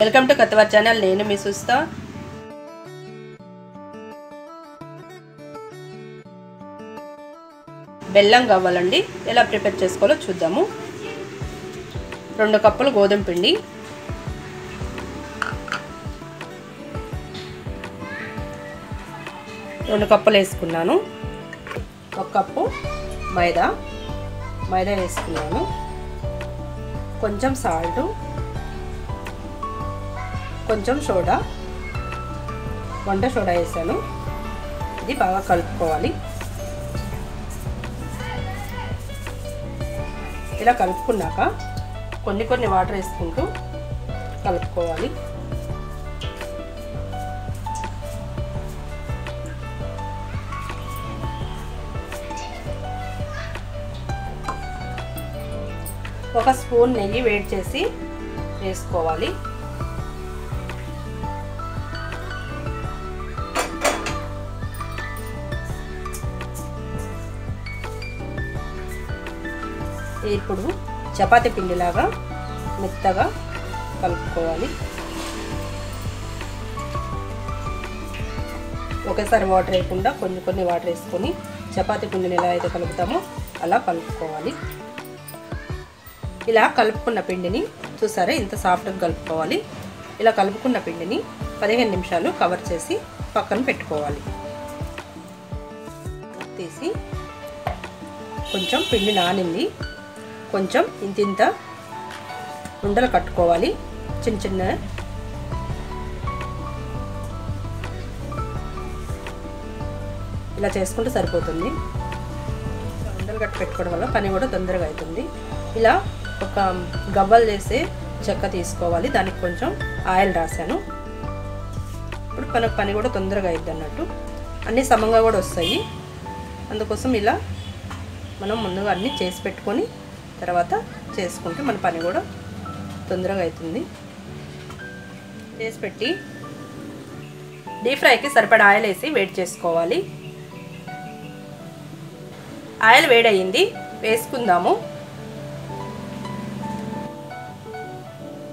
Welcome to కత్వర్ channel. నేను మీ సుస్తా. బెల్లం కావాలండి, ఎలా ప్రిపేర్ చేసుకోవాలో చూద్దాము. 2 కప్పులు గోధుమ పిండి, 2 కప్పులు వేసుకున్నాను. 1 కప్పు మైదా వేసుకున్నాను. కొంచెం సాల్ట్, కొంచెం సోడా, వంట సోడా వేసాను. ఇది బాగా కలుపుకోవాలి. ఇలా కలుపుకున్నాక కొన్ని వాటర్ వేసుకుంటూ కలుపుకోవాలి. ఒక స్పూన్ నెయ్యి వేడి చేసి వేసుకోవాలి. ఇప్పుడు చపాతీ పిండిలాగా మెత్తగా కలుపుకోవాలి. ఒకేసారి వాటర్ వేయకుండా కొన్ని వాటర్ వేసుకొని చపాతీ పిండిని ఎలా అయితే కలుపుతామో అలా కలుపుకోవాలి. ఇలా కలుపుకున్న పిండిని చూసారా, ఇంత సాఫ్ట్గా కలుపుకోవాలి. ఇలా కలుపుకున్న పిండిని 15 నిమిషాలు కవర్ చేసి పక్కన పెట్టుకోవాలి. తీసి కొంచెం పిండి నానింది, కొంచెం ఇంత ఉండలు కట్టుకోవాలి. చిన్న ఇలా చేసుకుంటే సరిపోతుంది. ఉండలు కట్టి పెట్టుకోవడం వల్ల పని కూడా తొందరగా అవుతుంది. ఇలా ఒక గవ్వలు చేసే చెక్క తీసుకోవాలి. దానికి కొంచెం ఆయిల్ రాశాను. ఇప్పుడు మనకు పని కూడా తొందరగా అవుతుంది అన్నట్టు, అన్నీ సమంగా కూడా వస్తాయి. అందుకోసం ఇలా మనం ముందుగా అన్నీ చేసి పెట్టుకొని తర్వాత చేసుకుంటే మన పని కూడా తొందరగా అవుతుంది. చేసి పెట్టి డీప్ ఫ్రైకి సరిపడా ఆయిల్ వేసి వేడి చేసుకోవాలి. ఆయిల్ వేడయింది, వేసుకుందాము.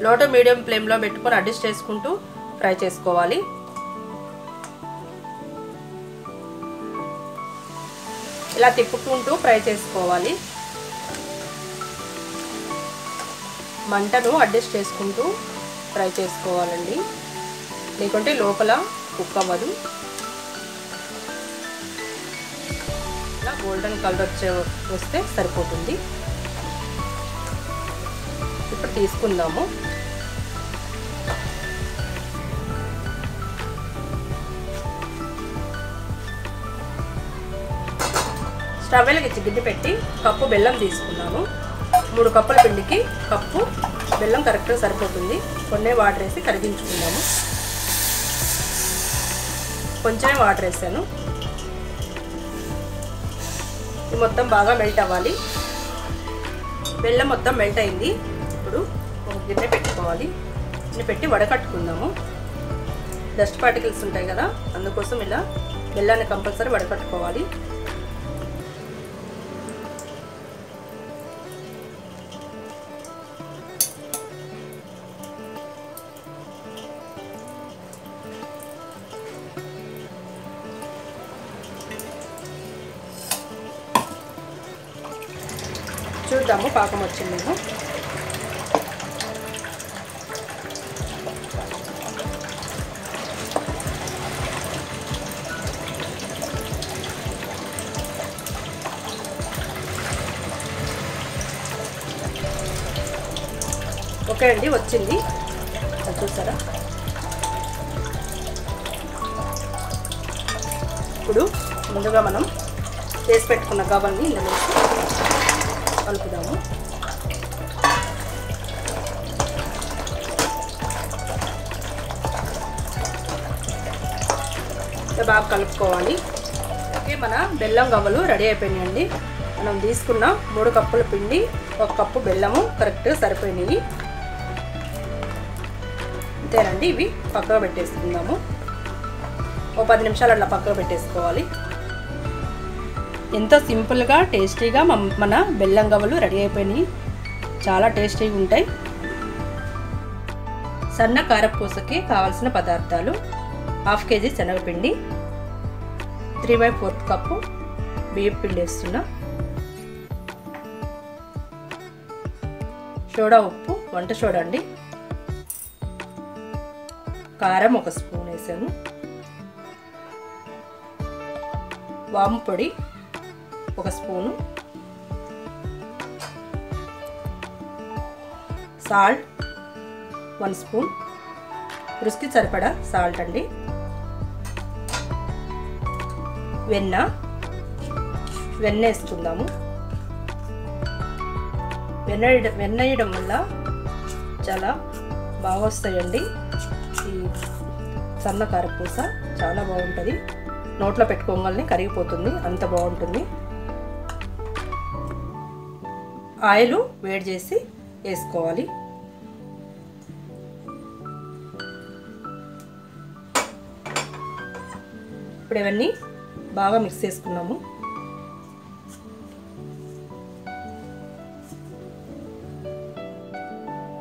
లో టు మీడియం ఫ్లేమ్లో పెట్టుకొని అడ్జస్ట్ చేసుకుంటూ ఫ్రై చేసుకోవాలి. ఇలా తిప్పుకుంటూ ఫ్రై చేసుకోవాలి. మంటను అడ్జస్ట్ చేసుకుంటూ ఫ్రై చేసుకోవాలండి, లేకుంటే లోపల కుక్ అవ్వదు. ఇలా గోల్డెన్ కలర్ వస్తే సరిపోతుంది. ఇప్పుడు తీసుకుందాము. స్టవ్ వెలిగించి గిన్నె పెట్టి కప్పు బెల్లం తీసుకున్నాను. 3 కప్పుల పిండికి కప్పు బెల్లం కరెక్ట్గా సరిపోతుంది. కొన్ని వాటర్ వేసి కరిగించుకున్నాము. కొంచెమే వాటర్ వేసాను. ఇది మొత్తం బాగా మెల్ట్ అవ్వాలి. బెల్లం మొత్తం మెల్ట్ అయింది. ఇప్పుడు ఒక గిన్నె పెట్టుకోవాలి. గిన్నె పెట్టి వడకట్టుకుందాము. డస్ట్ పార్టికల్స్ ఉంటాయి కదా, అందుకోసం ఇలా బెల్లాన్ని కంపల్సరీ వడకట్టుకోవాలి. చూద్దాము పాకం వచ్చిందేమో. ఓకే అండి, వచ్చింది. చూసారా? ఇప్పుడు ముందుగా మనం చేసి పెట్టుకున్న గవ్వల్ని ఇందులో కలుపుదాము. బాగా కలుపుకోవాలి. ఓకే, మన బెల్లం గవ్వలు రెడీ అయిపోయినాయండి. మనం తీసుకున్న 3 కప్పుల పిండి, 1 కప్పు బెల్లము కరెక్ట్గా సరిపోయినాయి. అంతేనండి. ఇవి పక్కగా పెట్టేసుకుందాము. ఓ 10 నిమిషాలు అట్లా పక్కగా పెట్టేసుకోవాలి. ఎంతో సింపుల్గా టేస్టీగా మన బెల్లం గవ్వలు రెడీ అయిపోయినాయి. చాలా టేస్టీగా ఉంటాయి. సన్న కారపూసకి కావాల్సిన పదార్థాలు: 1/2 kg శనగపిండి, 3/4 కప్పు బియ్యం పిండి వేస్తున్నా, సోడా ఉప్పు, వంట సోడా అండి, కారం 1 స్పూన్ వేసాను, వాము పొడి 1 స్పూను, సాల్ట్ 1 స్పూన్, రుచికి సరిపడా సాల్ట్ అండి, వెన్న వేసుకుందాము. వెన్న వేయడం వల్ల చాలా బాగా వస్తాయండి. ఈ సన్న కారపూస చాలా బాగుంటుంది. నోట్లో పెట్టుకోగానే కరిగిపోతుంది, అంత బాగుంటుంది. ఆయిల్ వేడి చేసి వేసుకోవాలి. ఇప్పుడు ఇవన్నీ బాగా మిక్స్ చేసుకున్నాము.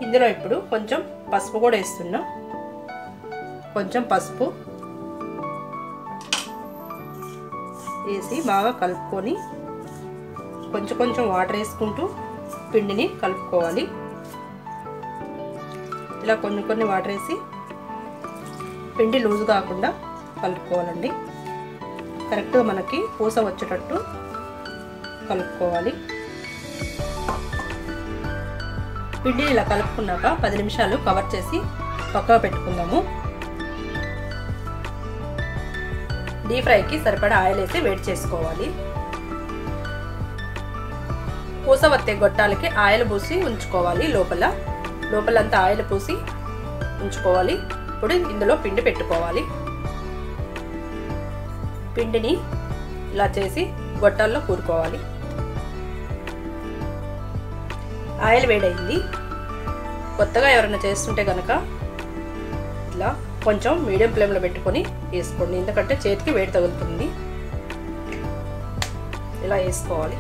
ఇందులో ఇప్పుడు కొంచెం పసుపు కూడా వేస్తున్నా. కొంచెం పసుపు వేసి బాగా కలుపుకొని కొంచెం వాటర్ వేసుకుంటూ పిండిని కలుపుకోవాలి. ఇలా కొన్ని వాటర్ వేసి పిండి లూజ్ కాకుండా కలుపుకోవాలండి. కరెక్ట్గా మనకి పూస వచ్చేటట్టు కలుపుకోవాలి. పిండిని ఇలా కలుపుకున్నాక 10 నిమిషాలు కవర్ చేసి పక్కకు పెట్టుకుందాము. డీప్ ఫ్రైకి సరిపడా ఆయిల్ వేసి వేడి చేసుకోవాలి. పూస వత్తే గొట్టాలకి ఆయిల్ పూసి ఉంచుకోవాలి. లోపలంతా ఆయిల్ పూసి ఉంచుకోవాలి. ఇప్పుడు ఇందులో పిండి పెట్టుకోవాలి. పిండిని ఇలా చేసి గొట్టాల్లో కూరుకోవాలి. ఆయిల్ వేడైంది. కొత్తగా ఎవరైనా చేస్తుంటే కనుక ఇట్లా కొంచెం మీడియం ఫ్లేమ్లో పెట్టుకొని వేసుకోండి, ఎందుకంటే చేతికి వేడి తగులుతుంది. ఇలా వేసుకోవాలి.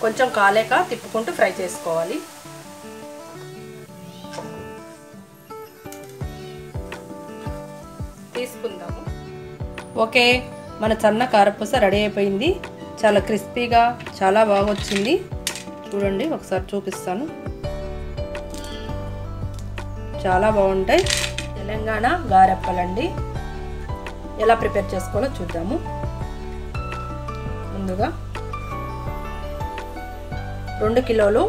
కొంచెం కాలేక తిప్పుకుంటూ ఫ్రై చేసుకోవాలి. తీసుకుందాము. ఓకే, మన సన్న కారపూస రెడీ అయిపోయింది. చాలా క్రిస్పీగా చాలా బాగా వచ్చింది. చూడండి, ఒకసారి చూపిస్తాను. చాలా బాగుంటాయి. తెలంగాణ గారెప్పలండి. ఎలా ప్రిపేర్ చేసుకోవాలో చూద్దాము. ముందుగా 2 కిలోలు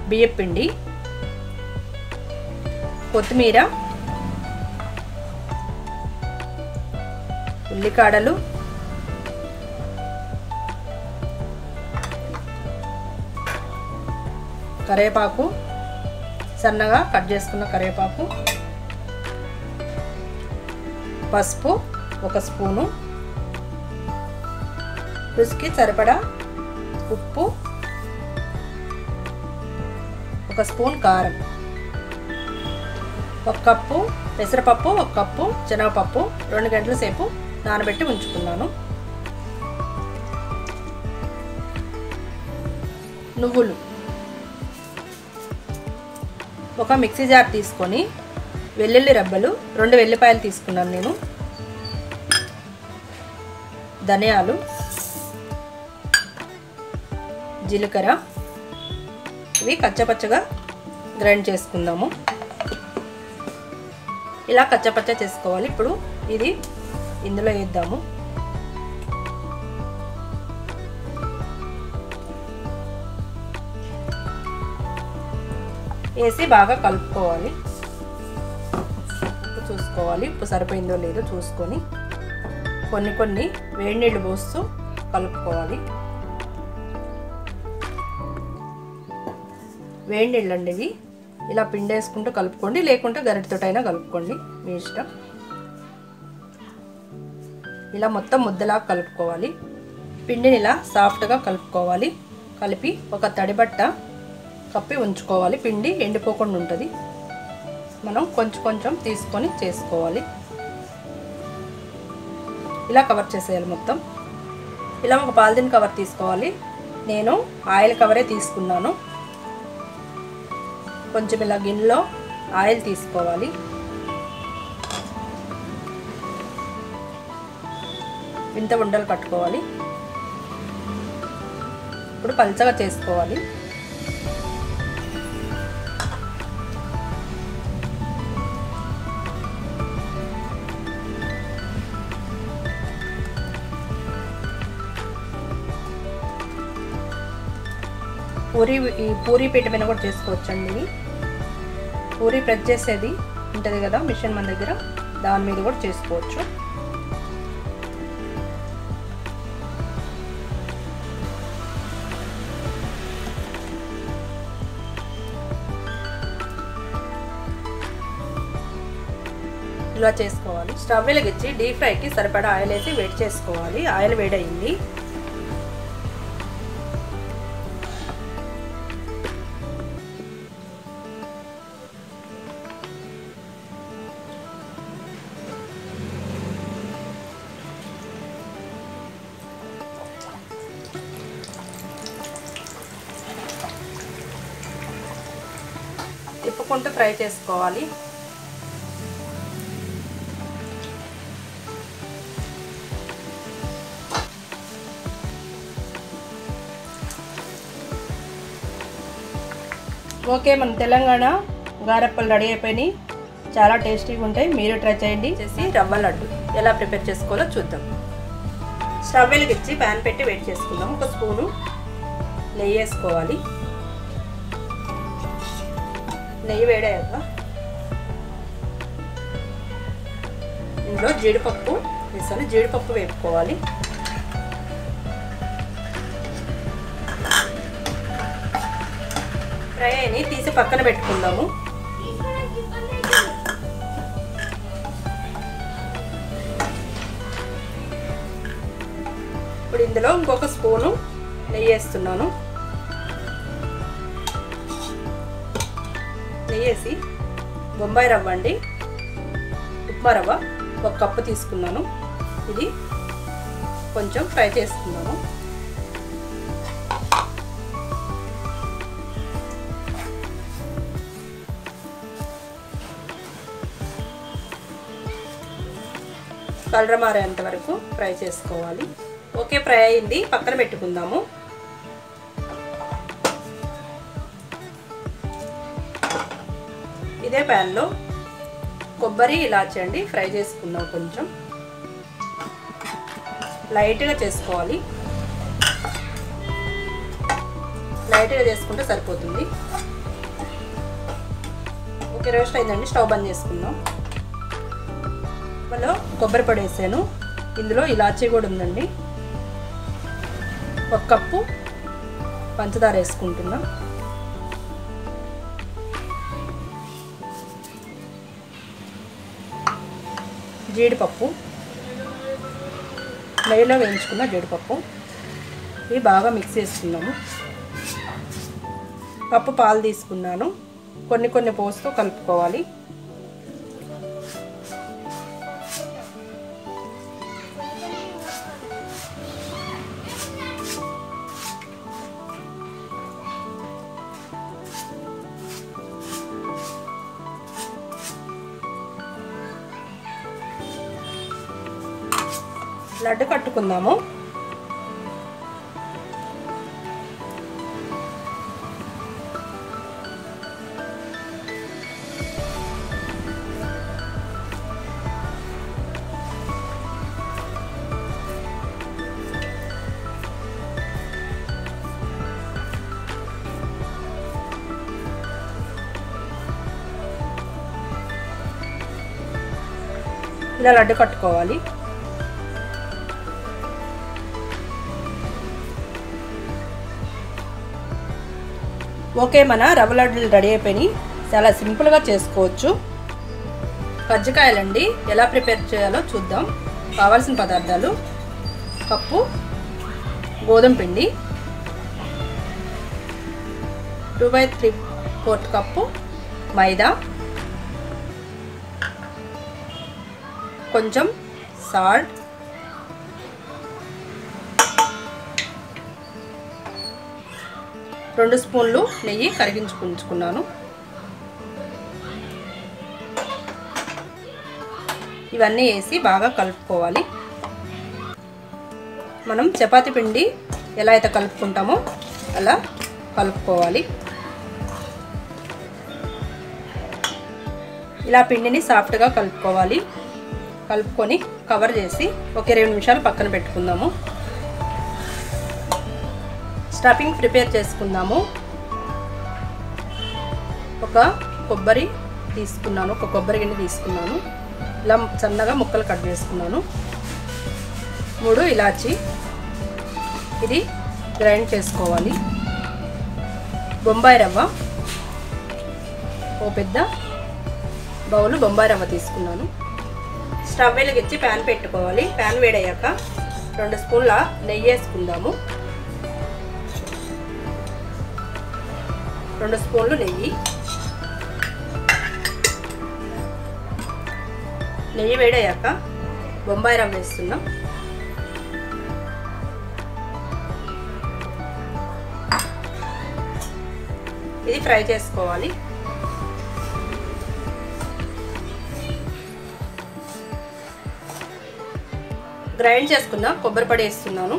బియ్యం పిండి, కొత్తిమీర, ఉల్లికాడలు, కరివేపాకు, సన్నగా కట్ చేసుకున్న కరివేపాకు, పసుపు 1 స్పూను, రుచికి సరిపడా ఉప్పు, 1 స్పూన్ కారం, 1 కప్పు పెసరపప్పు, 1 కప్పు శనగపప్పు 2 గంటల సేపు నానబెట్టి ఉంచుకున్నాను. నువ్వులు, 1 మిక్సీ జార్ తీసుకొని వెల్లుల్లి రబ్బలు 2 వెల్లిపాయలు తీసుకున్నాను నేను. ధనియాలు, జీలకర్ర, ఇవి కచ్చపచ్చగా గ్రైండ్ చేసుకుందాము. ఇలా కచ్చపచ్చ చేసుకోవాలి. ఇప్పుడు ఇది ఇందులో వేద్దాము. వేసి బాగా కలుపుకోవాలి. ఉప్పు చూసుకోవాలి, ఉప్పు సరిపోయిందో లేదో చూసుకొని కొన్ని వేడి నీళ్ళు పోస్తూ కలుపుకోవాలి. వేడి నీళ్ళు అండి ఇవి. ఇలా పిండి వేసుకుంటూ కలుపుకోండి, లేకుంటే గరిటెతోటైనా కలుపుకోండి, మీ ఇష్టం. ఇలా మొత్తం ముద్దలా కలుపుకోవాలి. పిండిని ఇలా సాఫ్ట్గా కలుపుకోవాలి. కలిపి ఒక తడిబట్ట కప్పి ఉంచుకోవాలి. పిండి ఎండిపోకుండా ఉంటుంది. మనం కొంచెం కొంచెం తీసుకొని చేసుకోవాలి. ఇలా కవర్ చేసేయాలి మొత్తం. ఇలా ఒక పాలిథిన్ కవర్ తీసుకోవాలి. నేను ఆయిల్ కవరే తీసుకున్నాను. కొంచెం ఇలా గిన్నెలో ఆయిల్ తీసుకోవాలి. ఇంత ఉండలు కట్టుకోవాలి. ఇప్పుడు పల్చగా చేసుకోవాలి. పూరీ పీట మీద కూడా చేసుకోవచ్చండి. పూరీ ప్రెస్ చేసేది ఉంటుంది కదా మిషన్ మన దగ్గర, దాని మీద కూడా చేసుకోవచ్చు. ఇలా చేసుకోవాలి. స్టవ్ వెలిగించి డీప్ ఫ్రైకి సరిపడా ఆయిల్ వేసి వేడి చేసుకోవాలి. ఆయిల్ వేడయింది. తిప్పుకుంటూ ఫ్రై చేసుకోవాలి. ఓకే, మన తెలంగాణ గారెప్పలు రెడీ అయిపోయినాయి. చాలా టేస్టీగా ఉంటాయి. మీరు ట్రై చేయండి. రవ్వ లడ్డు ఎలా ప్రిపేర్ చేసుకోవాలో చూద్దాం. స్టవ్ వెలిగించి ప్యాన్ పెట్టి వేడి చేసుకుందాం. ఒక స్పూను నెయ్యి వేసుకోవాలి. నెయ్యి వేడయ్యాక ఇందులో జీడిపప్పు వేసాను. జీడిపప్పు వేపుకోవాలి. ఫ్రై అయిని తీసి పక్కన పెట్టుకుందాము. ఇప్పుడు ఇందులో ఇంకొక స్పూను నెయ్యి వేస్తున్నాను. నెయ్యి వేసి బొంబాయి రవ్వ అండి, ఉప్మా రవ్వ 1 కప్పు తీసుకున్నాను. ఇది కొంచెం ఫ్రై చేసుకున్నాను. కలర్ మారేంత వరకు ఫ్రై చేసుకోవాలి. ఓకే, ఫ్రై అయింది. పక్కన పెట్టుకుందాము. ఇదే ప్యాన్లో కొబ్బరి ఇలాచి అండి ఫ్రై చేసుకుందాం. కొంచెం లైట్గా చేసుకోవాలి. లైట్గా చేసుకుంటే సరిపోతుంది. ఓకే, రోస్ట్ అయిందండి. స్టవ్ బంద్ చేసుకుందాం. ఇందులో కొబ్బరి పొడి వేసాను. ఇందులో ఇలాచీ కూడా ఉందండి. 1 కప్పు పంచదార వేసుకుంటున్నా. జీడిపప్పు, నెయ్యిలో వేయించుకున్న జీడిపప్పు, ఇవి బాగా మిక్స్ చేసుకున్నాము. కప్పు పాలు తీసుకున్నాను. కొన్ని పోస్తూ కలుపుకోవాలి. లడ్డు కట్టుకుందాము. ఇలా లడ్డు కట్టుకోవాలి. ఓకే, మన రవ్వ లడ్డులు రెడీ అయిపోయినాయి. చాలా సింపుల్గా చేసుకోవచ్చు. కజ్జికాయలండి ఎలా ప్రిపేర్ చేయాలో చూద్దాం. కావాల్సిన పదార్థాలు: కప్పు గోధుమ పిండి, 2/3/4 కప్పు మైదా, కొంచెం సాల్ట్, రెండు స్పూన్లు నెయ్యి కరిగించుకుంటున్నాను. ఇవన్నీ వేసి బాగా కలుపుకోవాలి. మనం చపాతీ పిండి ఎలా అయితే కలుపుకుంటామో అలా కలుపుకోవాలి. ఇలా పిండిని సాఫ్ట్గా కలుపుకోవాలి. కలుపుకొని కవర్ చేసి ఒక 20 నిమిషాలు పక్కన పెట్టుకుందాము. స్టఫింగ్ ప్రిపేర్ చేసుకుందాము. ఒక కొబ్బరి తీసుకున్నాను, ఒక కొబ్బరి గిన్నె తీసుకున్నాను. ఇలా సన్నగా ముక్కలు కట్ చేసుకున్నాను. 3 ఇలాచి, ఇది గ్రైండ్ చేసుకోవాలి. బొంబాయి రవ్వ, ఓ పెద్ద బౌలు బొంబాయి రవ్వ తీసుకున్నాను. స్టవ్ వెలిగించి ప్యాన్ పెట్టుకోవాలి. ప్యాన్ వేడయ్యాక 2 స్పూన్ల నెయ్యి వేసుకుందాము. 2 స్పూన్లు నెయ్యి. నెయ్యి వేడయ్యాక బొంబాయి రవ్వ వేస్తున్నాం. ఇది ఫ్రై చేసుకోవాలి. గ్రైండ్ చేసుకున్న కొబ్బరి పొడి వేస్తున్నాను.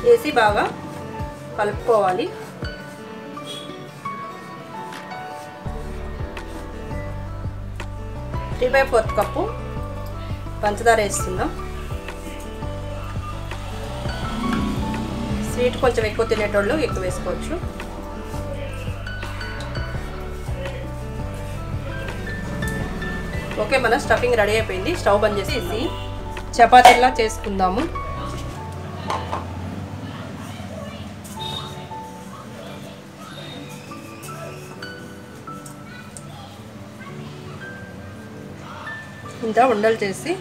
వేసి బాగా కలుపుకోవాలి. త్రీ బై 4 కప్పు పంచదార వేస్తున్నాం. స్వీట్ కొంచెం ఎక్కువ తినేటోళ్ళు ఎక్కువ వేసుకోవచ్చు. ఓకే, మన స్టఫింగ్ రెడీ అయిపోయింది. స్టవ్ బంద్ చేసి చపాతీలా చేసుకుందాము. ఇంత ఉండలు చేసి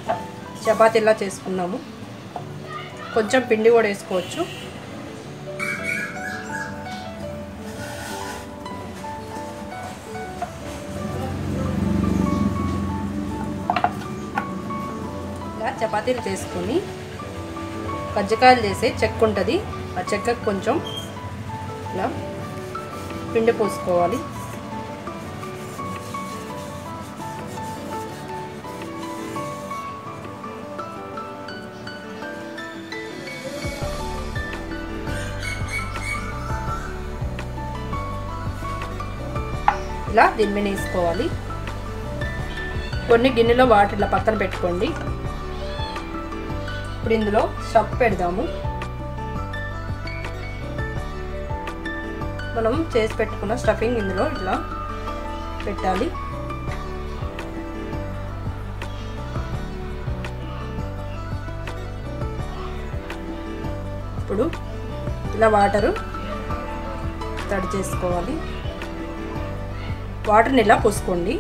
చపాతీలా చేసుకున్నాము. కొంచెం పిండి కూడా వేసుకోవచ్చు. ఇలా చపాతీలు చేసుకొని కజ్జికాయలు చేసే చెక్క ఉంటుంది. ఆ చెక్కకు కొంచెం ఇలా పిండి పోసుకోవాలి. ఇలా దీని మీద వేసుకోవాలి. కొన్ని గిన్నెలో వాటర్ ఇలా పక్కన పెట్టుకోండి. ఇప్పుడు ఇందులో స్టఫ్ పెడదాము. మనం చేసి పెట్టుకున్న స్టఫింగ్ ఇందులో ఇట్లా పెట్టాలి. ఇప్పుడు ఇలా వాటరు తడి చేసుకోవాలి. వాటర్ని ఇలా పోసుకోండి.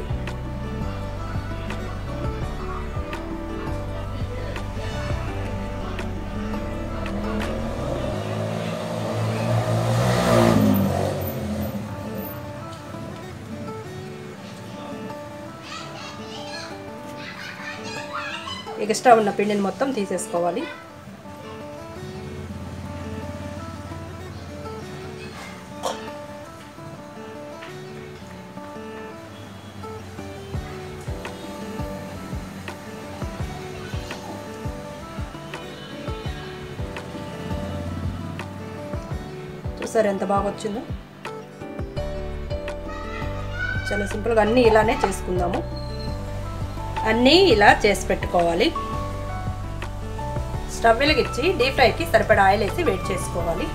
ఎక్స్ట్రా ఉన్న పిండిని మొత్తం తీసేసుకోవాలి. చూసారు ఎంత బాగా వచ్చిందో. చాలా సింపుల్గా అన్నీ ఇలానే చేసుకుందాము. అన్నీ ఇలా చేసి పెట్టుకోవాలి. స్టవ్ వెలిగించి డీప్ ఫ్రైకి సరిపడా ఆయిల్ వేసి వేడి చేసుకోవాలి.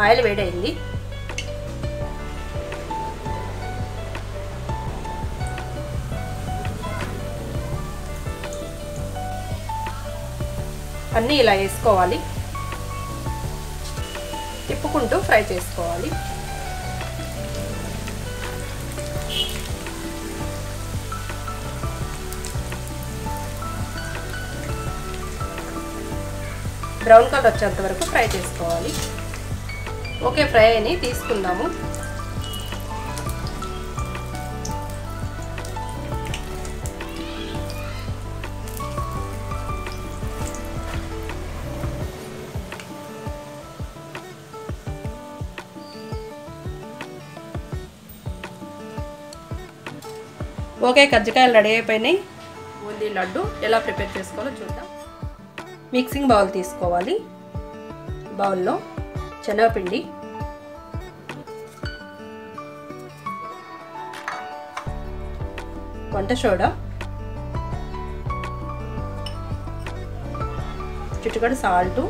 ఆయిల్ వేడైంది. అన్నీ ఇలా వేసుకోవాలి. తిప్పుకుంటూ ఫ్రై చేసుకోవాలి. బ్రౌన్ కలర్ వచ్చేంత వరకు ఫ్రై చేసుకోవాలి. ఓకే, ఫ్రై అని తీసుకుందాము. ఓకే, కజ్జికాయలు రెడీ అయిపోయినాయి. బూందీ లడ్డు ఎలా ప్రిపేర్ చేసుకోవాలో చూద్దాం. మిక్సింగ్ బౌల్ తీసుకోవాలి. బౌల్లో శనగపిండి, వంట సోడా, చిటికెడు సాల్టు,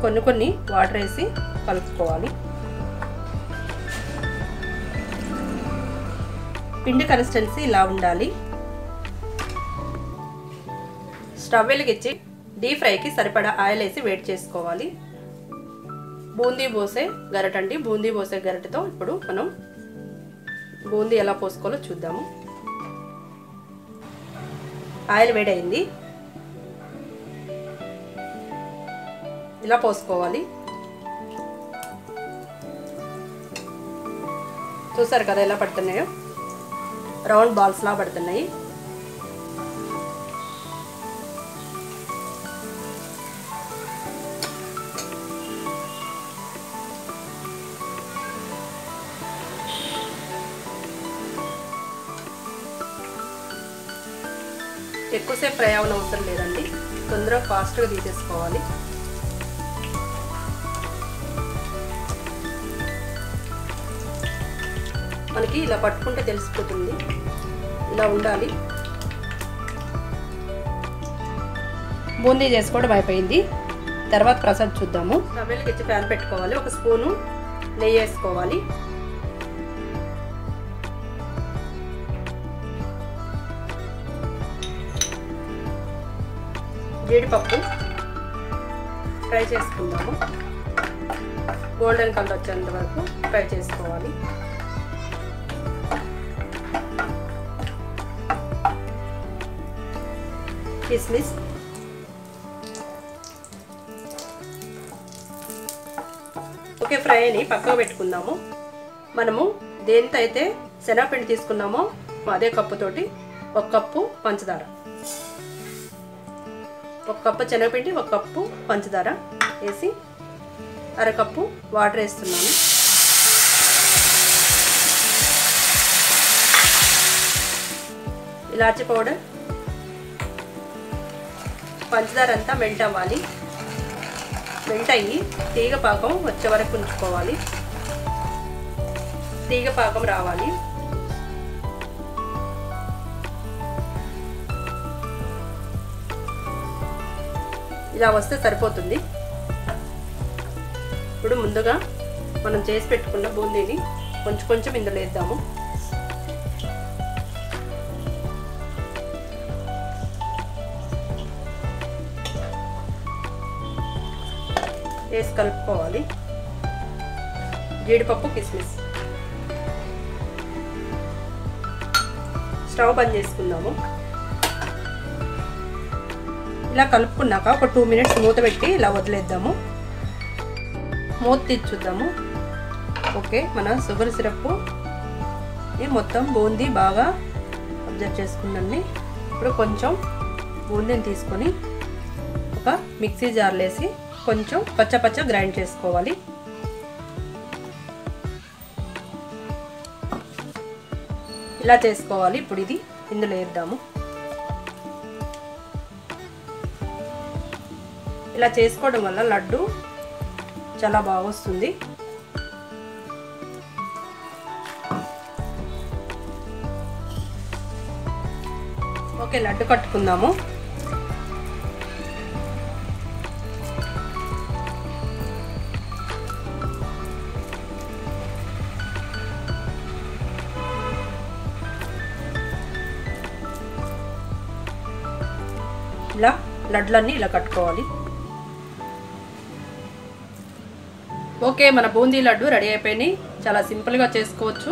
కొన్ని వాటర్ వేసి కలుపుకోవాలి. పిండి కన్సిస్టెన్సీ ఇలా ఉండాలి. స్టవ్ వెలిగించి డీప్ ఫ్రైకి సరిపడా ఆయిల్ వేసి వేడి చేసుకోవాలి. బూందీ పోసే గరిటండి. బూందీ పోసే గరిటతో ఇప్పుడు మనం బూందీ ఎలా పోసుకోవాలో చూద్దాము. ఆయిల్ వేడైంది. ఇలా పోసుకోవాలి. చూసారు కదా ఎలా పడుతున్నాయో, రౌండ్ బాల్స్ లా పడుతున్నాయి. ఎక్కువసేపు ఫ్రై అవ్వని అవసరం లేదండి, తొందరగా ఫాస్ట్గా తీసేసుకోవాలి. మనకి ఇలా పట్టుకుంటే తెలిసిపోతుంది, ఇలా ఉండాలి. బూందీ చేసుకోవడం అయిపోయింది. తర్వాత ప్రసాద్ చూద్దాము. స్టవ్ వెలిగించి ప్యాన్ పెట్టుకోవాలి. ఒక స్పూను నెయ్యి వేసుకోవాలి. జీడిపప్పు ఫ్రై చేసుకుందాము. గోల్డెన్ కలర్ వచ్చేంత వరకు ఫ్రై చేసుకోవాలి. కిస్మిస్, ఓకే, ఫ్రై అని పక్కకు పెట్టుకుందాము. మనము దేంతో అయితే శనగపిండి తీసుకున్నామో అదే కప్పుతోటి 1 కప్పు పంచదార, 1 కప్పు శనగపిండి, 1 కప్పు పంచదార వేసి 1/2 కప్పు వాటర్ వేస్తున్నాను. ఇలాచీ పౌడర్, పంచదార అంతా మెల్ట్ అవ్వాలి. మెల్ట్ అయ్యి తీగ పాకం వచ్చే వరకు ఉంచుకోవాలి. తీగ పాకం రావాలి. ఇలా వస్తే సరిపోతుంది. ఇప్పుడు ముందుగా మనం చేసి పెట్టుకున్న బూందీని కొంచెం ఇందులో వేద్దాము. వేసి కలుపుకోవాలి. జీడిపప్పు, కిస్మిస్. స్టవ్ బంద్ చేసుకుందాము. ఇలా కలుపుకున్నాక ఒక 2 మినిట్స్ మూత పెట్టి ఇలా వదిలేద్దాము. మూత తీసి చూద్దాము. ఓకే, మన షుగర్ సిరప్ మొత్తం బూందీ బాగా అబ్జర్వ్ చేసుకుందండి. ఇప్పుడు కొంచెం బూందీని తీసుకొని ఒక మిక్సీ జార్లో వేసి కొంచెం పచ్చ గ్రైండ్ చేసుకోవాలి. ఇలా చేసుకోవాలి. ఇప్పుడు ఇది ఇందులో వేద్దాము. ఇలా చేసుకోవడం వల్ల లడ్డు చాలా బాగా వస్తుంది. ఓకే, లడ్డు కట్టుకుందాము. ఇలా లడ్లన్నీ ఇలా కట్టుకోవాలి. ఓకే, మన బూందీ లడ్డు రెడీ అయిపోయినాయి. చాలా సింపుల్గా చేసుకోవచ్చు.